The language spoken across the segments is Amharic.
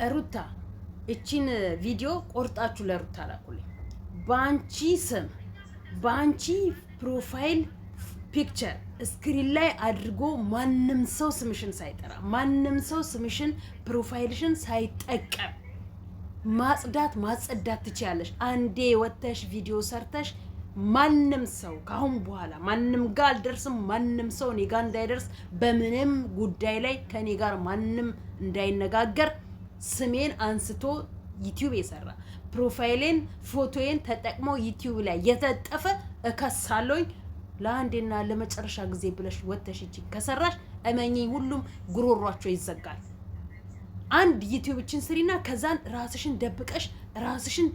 ሩታ እቺን ቪዲዮ ቆርጣችሁ ለሩታ ላኩልኝ። ባንቺ ስም ባንቺ ፕሮፋይል ፒክቸር ስክሪን ላይ አድርጎ ማንም ሰው ስምሽን ሳይጠራ ማንም ሰው ስምሽን ፕሮፋይልሽን ሳይጠቀም ማጽዳት ትችያለሽ። አንዴ ወተሽ ቪዲዮ ሰርተሽ ማንም ሰው ካሁን በኋላ ማንም ጋር አልደርስም፣ ማንም ሰው እኔ ጋር እንዳይደርስ፣ በምንም ጉዳይ ላይ ከኔ ጋር ማንም እንዳይነጋገር ስሜን አንስቶ ዩቲዩብ የሰራ ፕሮፋይሌን ፎቶዬን ተጠቅሞ ዩቲዩብ ላይ የተጠፈ እከሳለሁኝ። ለአንዴና ለመጨረሻ ጊዜ ብለሽ ወተሽ እቺ ከሰራሽ እመኚኝ ሁሉም ጉሮሯቸው ይዘጋል። አንድ ዩቲዩብችን ስሪና ከዛን ራስሽን ደብቀሽ ራስሽን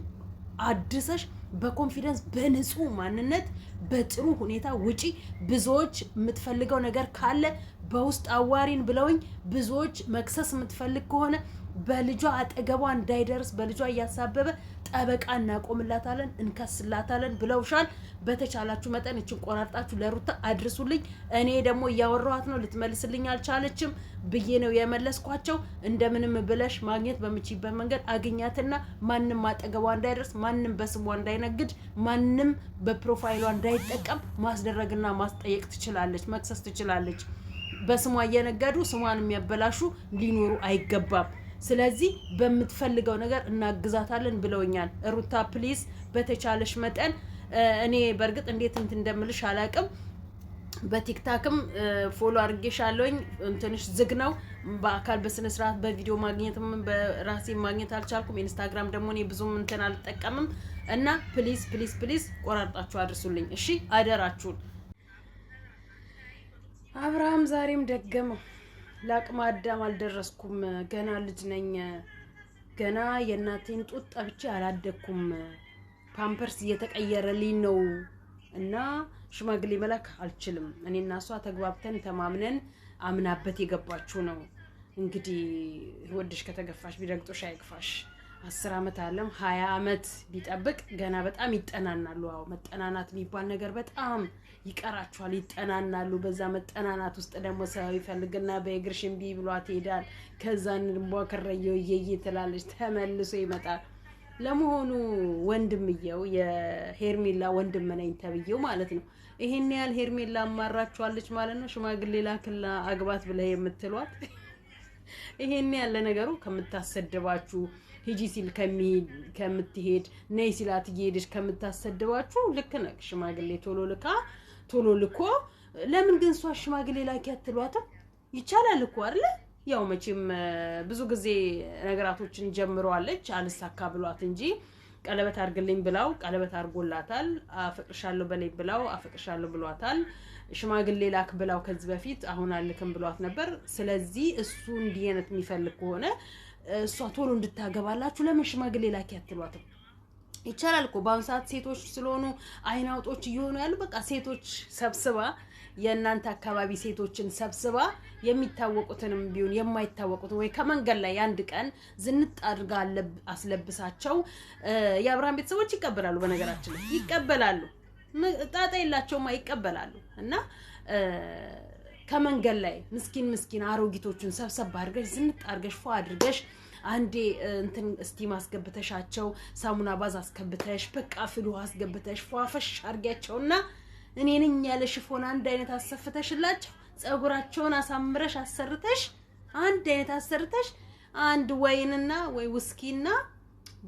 አድሰሽ በኮንፊደንስ በንጹህ ማንነት በጥሩ ሁኔታ ውጪ። ብዙዎች የምትፈልገው ነገር ካለ በውስጥ አዋሪን ብለውኝ ብዙዎች መክሰስ የምትፈልግ ከሆነ በልጇ አጠገቧ እንዳይደርስ በልጇ እያሳበበ ጠበቃ እናቆምላታለን እንከስላታለን ብለውሻል። በተቻላችሁ መጠን እችን ቆራርጣችሁ ለሩታ አድርሱልኝ። እኔ ደግሞ እያወራኋት ነው፣ ልትመልስልኝ አልቻለችም ብዬ ነው የመለስኳቸው። እንደምንም ብለሽ ማግኘት በምችይበት መንገድ አግኛትና ማንም አጠገቧ እንዳይደርስ፣ ማንም በስሟ እንዳይነግድ፣ ማንም በፕሮፋይሏ እንዳይጠቀም ማስደረግና ማስጠየቅ ትችላለች፣ መክሰስ ትችላለች። በስሟ እየነገዱ ስሟን የሚያበላሹ ሊኖሩ አይገባም። ስለዚህ በምትፈልገው ነገር እናግዛታለን ብለውኛል። ሩታ ፕሊዝ በተቻለሽ መጠን እኔ በርግጥ እንዴት እንደምልሽ አላቅም። በቲክታክም ፎሎ አድርጌሻለሁኝ። እንትንሽ ዝግ ነው። በአካል በስነ ስርዓት በቪዲዮ ማግኘትም በራሴ ማግኘት አልቻልኩም። ኢንስታግራም ደግሞ እኔ ብዙም እንትን አልጠቀምም እና ፕሊዝ ቆራርጣችሁ አድርሱልኝ እሺ፣ አደራችሁን። አብርሃም ዛሬም ደገመው። ለአቅመ አዳም አልደረስኩም፣ ገና ልጅ ነኝ፣ ገና የእናቴን ጡት ጠብቼ አላደኩም፣ ፓምፐርስ እየተቀየረልኝ ነው እና ሽማግሌ መላክ አልችልም። እኔና እሷ ተግባብተን ተማምነን አምናበት የገባችሁ ነው። እንግዲህ ወድሽ ከተገፋሽ ቢረግጦሽ አይግፋሽ። 10 ዓመት አለም 20 ዓመት ቢጠብቅ ገና በጣም ይጠናናሉ። አዎ መጠናናት የሚባል ነገር በጣም ይቀራቸዋል፣ ይጠናናሉ። በዛ መጠናናት ውስጥ ደግሞ ሰው ይፈልግና በእግርሽ እምቢ ብሏት ይሄዳል። ከዛን ቧከረየው እየየ ትላለች፣ ተመልሶ ይመጣል። ለመሆኑ ወንድምየው የሄርሜላ ወንድም ነኝ ተብየው ማለት ነው ይሄን ያህል ሄርሜላ አማራችኋለች ማለት ነው? ሽማግሌ ላክላ አግባት ብለ የምትሏት ይሄን ያለ ነገሩ ከምታሰደባችሁ ሂጂ ሲል ከምትሄድ ነይ ሲላት እየሄደች ከምታሰደባችሁ ልክ ነው። ሽማግሌ ቶሎ ልኮ ለምን ግን እሷ ሽማግሌ ላኪ አትሏትም? ይቻላል እኮ አይደል? ያው መቼም ብዙ ጊዜ ነገራቶችን ጀምሯለች አልሳካ ብሏት እንጂ ቀለበት አርግልኝ ብላው ቀለበት አርጎላታል። አፈቅርሻለሁ በለይ ብላው አፈቅርሻለሁ ብሏታል። ሽማግሌ ላክ ብላው ከዚህ በፊት አሁን አልክም ብሏት ነበር። ስለዚህ እሱ እንዲህ አይነት የሚፈልግ ከሆነ እሷ ቶሎ እንድታገባላችሁ ለምን ሽማግሌ ላኪ አትሏትም? ይቻላል እኮ በአሁን ሰዓት ሴቶች ስለሆኑ አይናውጦች እየሆኑ ያሉ በቃ ሴቶች ሰብስባ የእናንተ አካባቢ ሴቶችን ሰብስባ የሚታወቁትንም ቢሆን የማይታወቁትን ወይ ከመንገድ ላይ አንድ ቀን ዝንጥ አድርጋ አስለብሳቸው የአብርሃም ቤተሰቦች ይቀበላሉ። በነገራችን ላይ ይቀበላሉ፣ ጣጣ የላቸውማ ይቀበላሉ። እና ከመንገድ ላይ ምስኪን አሮጊቶችን ሰብሰብ አድርገሽ ዝንጥ አድርገሽ ፏ አድርገሽ አንዴ እንትን ስቲም አስገብተሻቸው ሳሙና ባዝ አስከብተሽ በቃ ፍሉ አስገብተሽ ፏፈሽ አድርጊያቸውና እኔ ነኝ ያለ ሽፎን አንድ አይነት አሰፍተሽላቸው ጸጉራቸውን አሳምረሽ አሰርተሽ አንድ አይነት አሰርተሽ አንድ ወይንና ወይ ውስኪና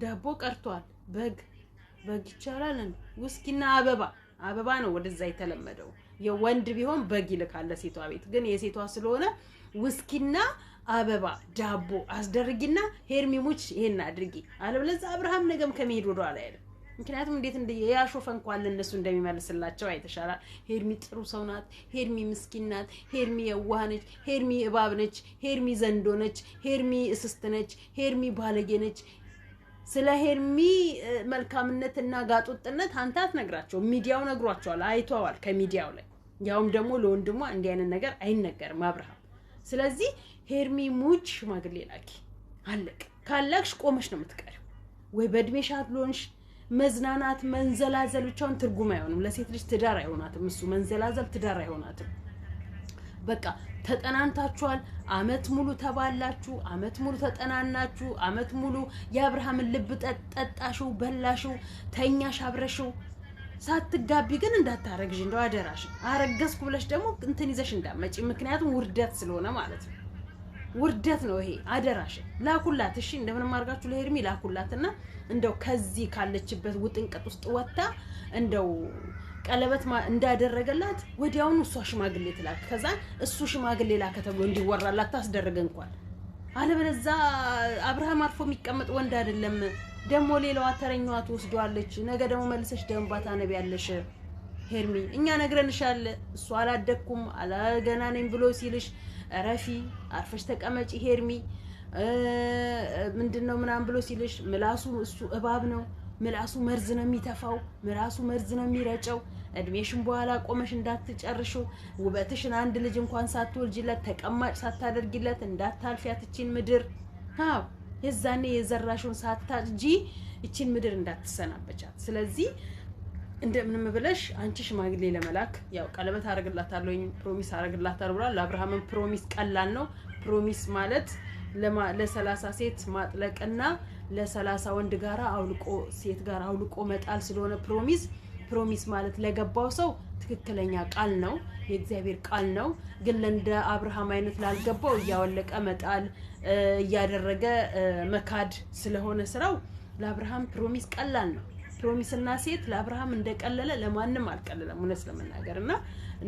ዳቦ ቀርቷል። በግ ይቻላል። ውስኪና አበባ ነው ወደዛ የተለመደው። የወንድ ቢሆን በግ ይልካል ለሴቷ ቤት፣ ግን የሴቷ ስለሆነ ውስኪና አበባ ዳቦ አስደርጊና ሄርሚሙች ይሄን አድርጊ። አለበለዚያ አብርሃም ነገም ከመሄድ ወደ ኋላ አይደለም። ምክንያቱም እንዴት ያሾፈ እንኳን ለነሱ እንደሚመልስላቸው አይተሻላል። ሄርሚ ጥሩ ሰው ናት፣ ሄርሚ ምስኪን ናት፣ ሄርሚ የዋህ ነች፣ ሄርሚ እባብ ነች፣ ሄርሚ ዘንዶ ነች፣ ሄርሚ እስስት ነች፣ ሄርሚ ባለጌ ነች። ስለ ሄርሚ መልካምነትና ጋጡጥነት አንተ አትነግራቸው፣ ሚዲያው ነግሯቸዋል፣ አይተዋል ከሚዲያው ላይ። ያውም ደግሞ ለወንድሟ እንዲህ አይነት ነገር አይነገርም አብርሃም። ስለዚህ ሄርሚ ሙች ሽማግሌ ላኪ አለቅ። ካላክሽ ቆመሽ ነው የምትቀሪው። ወይ በእድሜሽ አትሎንሽ መዝናናት መንዘላዘል ብቻውን ትርጉም አይሆንም። ለሴት ልጅ ትዳር አይሆናትም። እሱ መንዘላዘል ትዳር አይሆናትም። በቃ ተጠናንታችኋል አመት ሙሉ ተባላችሁ አመት ሙሉ ተጠናናችሁ አመት ሙሉ የአብርሃምን ልብ ጠጣሽው በላሽው ተኛሽ አብረሽው ሳትጋቢ ግን እንዳታረግሽ እንደው አደራሽ አረገዝኩ ብለሽ ደግሞ እንትን ይዘሽ እንዳመጪ ምክንያቱም ውርደት ስለሆነ ማለት ነው ውርደት ነው ይሄ አደራሽ ላኩላት እሺ እንደምንም አርጋችሁ ለሄርሚ ላኩላትና እንደው ከዚህ ካለችበት ውጥንቀት ውስጥ ወጣ እንደው ቀለበት እንዳደረገላት ወዲያውኑ እሷ ሽማግሌ ትላክ ከዛ እሱ ሽማግሌ ላከ ተብሎ እንዲወራላት ታስደረገ እንኳን አለበለዛ አብርሃም አርፎ የሚቀመጥ ወንድ አይደለም ደሞ ሌላዋ ተረኛዋ ትወስዷለች ነገ ደሞ መልሰሽ ደምባታ ነብያለሽ ሄርሚ እኛ ነግረንሻል እሱ አላደኩም አላገና ነኝ ብሎ ሲልሽ ረፊ አርፈሽ ተቀመጪ ሄርሚ ምንድነው ምናም ብሎ ሲልሽ ምላሱ እሱ እባብ ነው ምላሱ መርዝ ነው የሚተፋው ምላሱ መርዝ ነው የሚረጨው እድሜሽን በኋላ ቆመሽ እንዳትጨርሹ ውበትሽን አንድ ልጅ እንኳን ሳትወልጂለት ተቀማጭ ሳታደርጊለት እንዳታልፊያት እቺን ምድር አው የዛኔ የዘራሽውን ሳታጂ እቺን ምድር እንዳትሰናበቻት ስለዚህ እንደምንም ብለሽ አንቺ ሽማግሌ ለመላክ ያው ቀለበት አረግላታለሁ ፕሮሚስ አረግላታለሁ ብሏል ለአብርሃም ፕሮሚስ ቀላል ነው ፕሮሚስ ማለት ለ30 ሴት ማጥለቅና ለ30 ወንድ ጋራ አውልቆ ሴት ጋራ አውልቆ መጣል ስለሆነ ፕሮሚስ ማለት ለገባው ሰው ትክክለኛ ቃል ነው የእግዚአብሔር ቃል ነው ግን ለእንደ አብርሃም አይነት ላልገባው ያወለቀ መጣል ያደረገ መካድ ስለሆነ ስራው ለአብርሃም ፕሮሚስ ቀላል ነው ፕሮሚስና ሴት ለአብርሃም እንደቀለለ ለማንም አልቀለለም እውነት ለመናገርና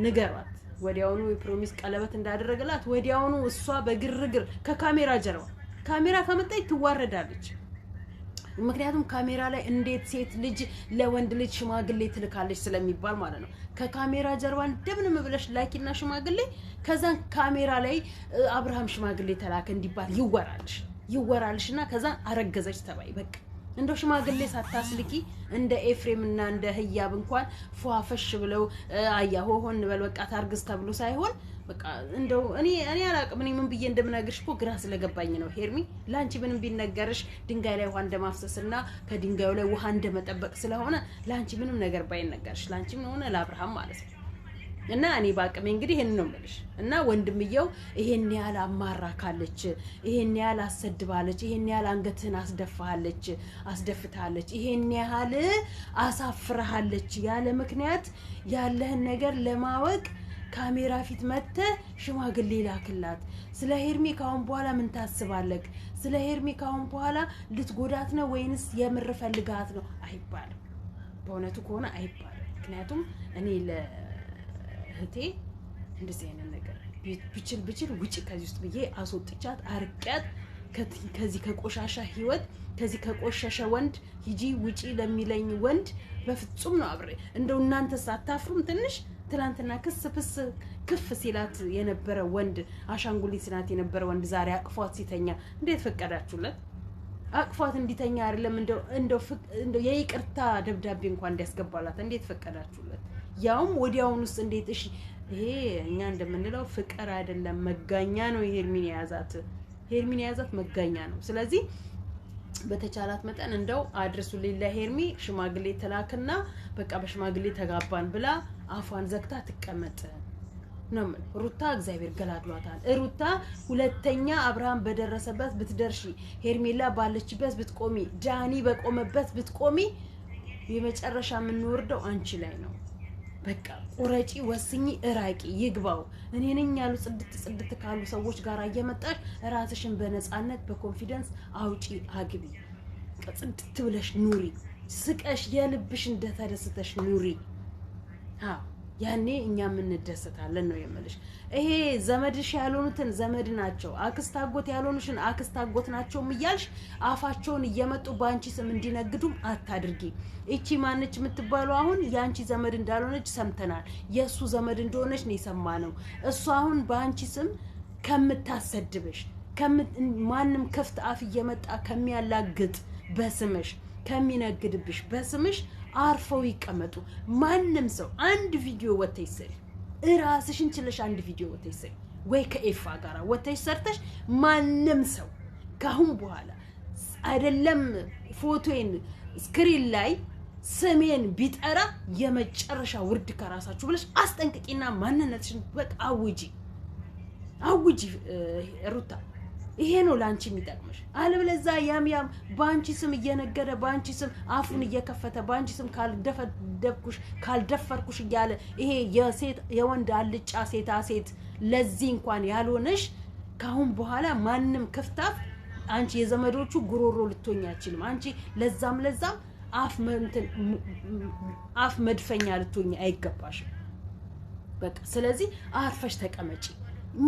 ንገሯት ወዲያውኑ የፕሮሚስ ቀለበት እንዳደረገላት ወዲያውኑ እሷ በግርግር ከካሜራ ጀርባ ካሜራ ከመጣይ ትዋረዳለች ምክንያቱም ካሜራ ላይ እንዴት ሴት ልጅ ለወንድ ልጅ ሽማግሌ ትልካለች ስለሚባል ማለት ነው ከካሜራ ጀርባ እንደምንም ብለሽ ላኪና ሽማግሌ ከዛን ካሜራ ላይ አብርሃም ሽማግሌ ተላከ እንዲባል ይወራልሽና ከዛን አረገዘች ተባይ በቃ እንደው ሽማግሌ ሳታስልኪ እንደ ኤፍሬም እና እንደ ህያብ እንኳን ፏፈሽ ብለው አያሆ ሆን በል በቃ ታርግስ ተብሎ ሳይሆን በቃ እንደው እኔ አላቅም ምን ብዬ እንደምናገርሽ እኮ ግራ ስለገባኝ ነው ሄርሚ ላንቺ ምንም ቢነገርሽ ድንጋይ ላይ ውሃ እንደማፍሰስና ከድንጋዩ ላይ ውሃ እንደመጠበቅ ስለሆነ ላንቺ ምንም ነገር ባይነገርሽ ላንቺ ምን ሆነ ለአብርሃም ማለት ነው እና እኔ ባቅም እንግዲህ ይሄን ነው ማለት እና ወንድምየው ይሄን ያህል አማራካለች ይሄን ያህል አሰድባለች ይሄን ያህል አንገትህን አስደፍታለች ይሄን ያህል አሳፍራለች ያለ ምክንያት ያለህን ነገር ለማወቅ ካሜራ ፊት መተ ሽማግሌ ላክላት ስለ ሄርሚ ካሁን በኋላ ምን ታስባለክ ስለ ሄርሚ ካሁን በኋላ ልትጎዳት ነው ወይንስ የምር ፈልጋት ነው አይባልም በእውነቱ ከሆነ አይባልም ምክንያቱም እኔ ለህቴ እንደዚህ አይነት ነገር ብችል ውጪ ከዚህ ውስጥ ብዬ አስወጥቻት አርቂያት ከዚህ ከቆሻሻ ህይወት ከዚህ ከቆሻሻ ወንድ ሂጂ ውጪ ለሚለኝ ወንድ በፍጹም ነው አብሬ እንደው እናንተ ሳታፍሩም ትንሽ ትላንትና ክፍ ሲላት የነበረ ወንድ አሻንጉሊት ናት የነበረ ወንድ ዛሬ አቅፏት ሲተኛ እንዴት ፈቀዳችሁለት አቅፏት እንዲተኛ አይደለም እንደው የይቅርታ ደብዳቤ እንኳን እንዲያስገባላት እንዴት ፈቀዳችሁለት ያውም ወዲያውኑስ እንዴት እሺ ይሄ እኛ እንደምንለው ፍቅር አይደለም መጋኛ ነው ሄርሚን ያዛት መጋኛ ነው ስለዚህ በተቻላት መጠን እንደው አድርሱልኝ ለሄርሚ ሽማግሌ ተላክና በቃ በሽማግሌ ተጋባን ብላ አፏን ዘግታ ትቀመጥ ነው ሩታ እግዚአብሔር ገላግሏታል ሩታ ሁለተኛ አብርሃም በደረሰበት ብትደርሺ ሄርሜላ ባለችበት ብትቆሚ ዳኒ በቆመበት ብትቆሚ የመጨረሻ ምን ወርደው አንቺ ላይ ነው በቃ ቁረጪ ወስኚ እራቂ ይግባው እኔ ነኝ ያሉ ጽድት ካሉ ሰዎች ጋር እየመጣሽ ራስሽን በነፃነት በኮንፊደንስ አውጪ አግቢ ጽድት ብለሽ ኑሪ ስቀሽ የልብሽ እንደተደሰተሽ ኑሪ ያኔ እኛ ምን እንደሰታለን ነው የምልሽ ይሄ ዘመድሽ ያልሆኑትን ዘመድ ናቸው አክስት አጎት ያልሆኑሽን አክስት አጎት ናቸው እያልሽ አፋቸውን እየመጡ ባንቺ ስም እንዲነግዱም አታድርጊ እቺ ማንች የምትባለው አሁን ያንቺ ዘመድ እንዳልሆነች ሰምተናል የሱ ዘመድ እንደሆነች ነው የሰማነው እሱ አሁን ባንቺ ስም ከምታሰድብሽ ማንንም ከፍት አፍ እየመጣ ከሚያላግጥ በስምሽ ከሚነግድብሽ በስምሽ አርፈው ይቀመጡ ማንንም ሰው አንድ ቪዲዮ ወተይሰሪ እራስሽን ችለሽ አንድ ቪዲዮ ወተይሰሪ ወይ ከኤፋ ጋራ ወተይሽ ሰርተሽ ማንንም ሰው ካሁን በኋላ አይደለም ፎቶዬን ስክሪን ላይ ስሜን ቢጠራ የመጨረሻ ውርድ ከራሳችሁ ብለሽ አስጠንቅቂና ማንነትሽን በቃ አውጂ አውጂ ሩታ ይሄ ነው ላንቺ የሚጠቅምሽ አለበለዛ ያም ባንቺ ስም እየነገደ ባንቺ ስም አፉን እየከፈተ ባንቺ ስም ካልደፈርኩሽ እያለ ይሄ የሴት የወንድ አልጫ ሴት ለዚህ እንኳን ያልሆነሽ ካሁን በኋላ ማንንም ክፍታፍ አንቺ የዘመዶቹ ጉሮሮ ልትሆኛ አይችልም አንቺ ለዛም አፍ መድፈኛ ልትሆኛ አይገባሽም በቃ ስለዚህ አርፈሽ ተቀመጪ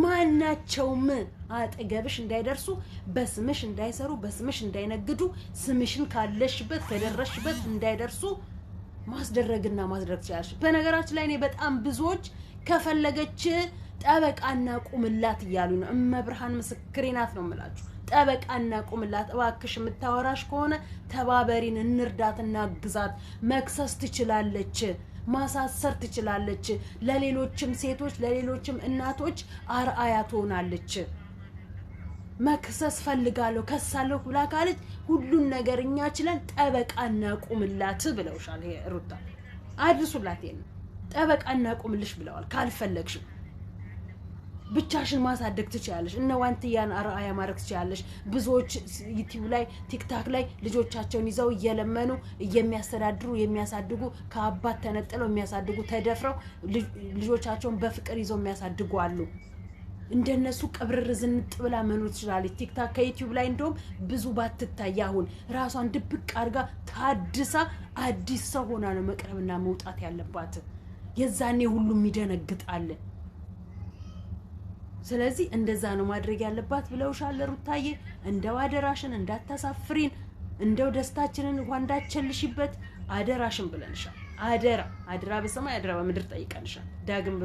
ማናቸውም አጠገብሽ እንዳይደርሱ በስምሽ እንዳይሰሩ በስምሽ እንዳይነግዱ ስምሽን ካለሽበት ከደረሽበት እንዳይደርሱ ማስደረግና ማድረግ ይችላልሽ በነገራችን ላይ እኔ በጣም ብዙዎች ከፈለገች ጠበቃና ቁምላት ይያሉ ነው እመብርሃን ምስክሬናት ነው የምላችሁ ጠበቃና ቁምላት እባክሽ የምታወራሽ ከሆነ ተባበሪን እንርዳትና ግዛት መክሰስ ትችላለች ማሳሰር ትችላለች ለሌሎችም ሴቶች ለሌሎችም እናቶች አርአያ ትሆናለች መክሰስ ፈልጋለሁ ከሳለሁ ብላ ካለች ሁሉን ነገርኛ ይችላል ጠበቃና ቁምላት ብለውሻል ሩታ አድርሱላት ይሄን ጠበቃና ቁምልሽ ብለዋል ካልፈለግሽ ብቻሽን ማሳደግ ትችያለሽ እነ ዋንትያን አርአያ ማድረግ ትችያለሽ ብዙዎች ዩቲዩብ ላይ ቲክታክ ላይ ልጆቻቸውን ይዘው እየለመኑ የሚያሳድጉ ከአባት ተነጥለው የሚያሳድጉ ተደፍረው ልጆቻቸውን በፍቅር ይዘው የሚያሳድጉ አሉ እንደነሱ ቀብረር ዝንጥ ብላ መኖር ትችላለች ቲክታክ ከዩቲዩብ ላይ እንደውም ብዙ ባትታይ አሁን ራሷን ድብቅ አርጋ ታድሳ አዲስ ሰው ሆና ነው መቅረብና መውጣት ያለባት የዛኔ ሁሉም ይደነግጣል ስለዚህ እንደዛ ነው ማድረግ ያለባት ብለውሻል ሩታዬ እንደው አደራሽን እንዳታሳፍሪን እንደው ደስታችንን ዋንዳቸልሽበት አደራሽን ብለንሻል አደራ በሰማይ አደራ በምድር ጠይቀንሻል ዳግም